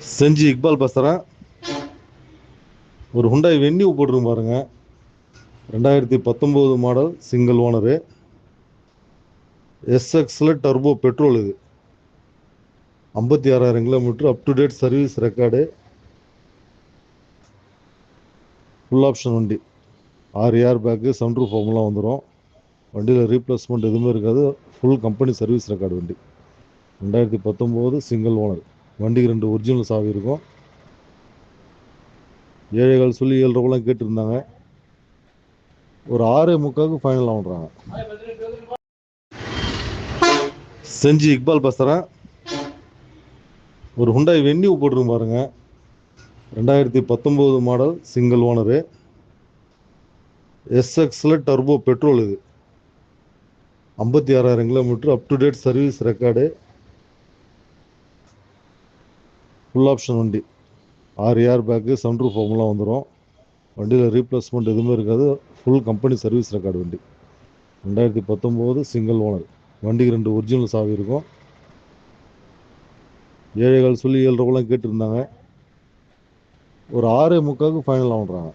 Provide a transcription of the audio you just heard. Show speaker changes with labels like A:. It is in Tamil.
A: செஞ்சி இக்பால் பேசுகிறேன். ஒரு ஹுண்டாய் வென்யூ போட்டிருக்கும் பாருங்க. 2019 மாடல், சிங்கிள் ஓனரு, எஸ்எக்ஸில் டர்போ பெட்ரோல். இது 56,000 kilometre, up to date service record, full option வண்டி. 6 ஏர் பேக்கு, சன்ரூஃப் ஃபார்ம்லாம் வந்துடும். வண்டியில் ரீப்ளேஸ்மெண்ட் எதுவுமே இருக்காது. ஃபுல் கம்பெனி சர்வீஸ் ரெக்கார்டு வண்டி. 2019 சிங்கிள் ஓனர். வண்டிக்கு 2 ஒரிஜினல் சாவி இருக்கும். 7.25 சொல்லி 7 ரூபாய்லாம் கேட்டிருந்தாங்க. ஒரு 6.25 ஃபைனல் ஆகுறாங்க. செஞ்சி இக்பால் பேசுகிறேன். ஒரு ஹுண்டாய் வென்யூ போட்டிருக்கும் பாருங்க. 2019 மாடல், சிங்கிள் ஓனரு, எஸ்எக்ஸில் டர்போ பெட்ரோல். இது 56,000 kilometre, up to date service record, full option வண்டி. 6 ஏர் பேக்கு, சன்ரூஃப் ஃபார்ம்லாம் வந்துடும். வண்டியில் ரீப்ளேஸ்மெண்ட் எதுவுமே இருக்காது. ஃபுல் கம்பெனி சர்வீஸ் ரெக்கார்டு வண்டி. 2019 சிங்கிள் ஓனர். வண்டிக்கு 2 ஒரிஜினல் சாவி இருக்கும். 7.25 சொல்லி 7 ரூபாய்லாம் கேட்டிருந்தாங்க. ஒரு 6.25 ஃபைனல் ஆகுறாங்க.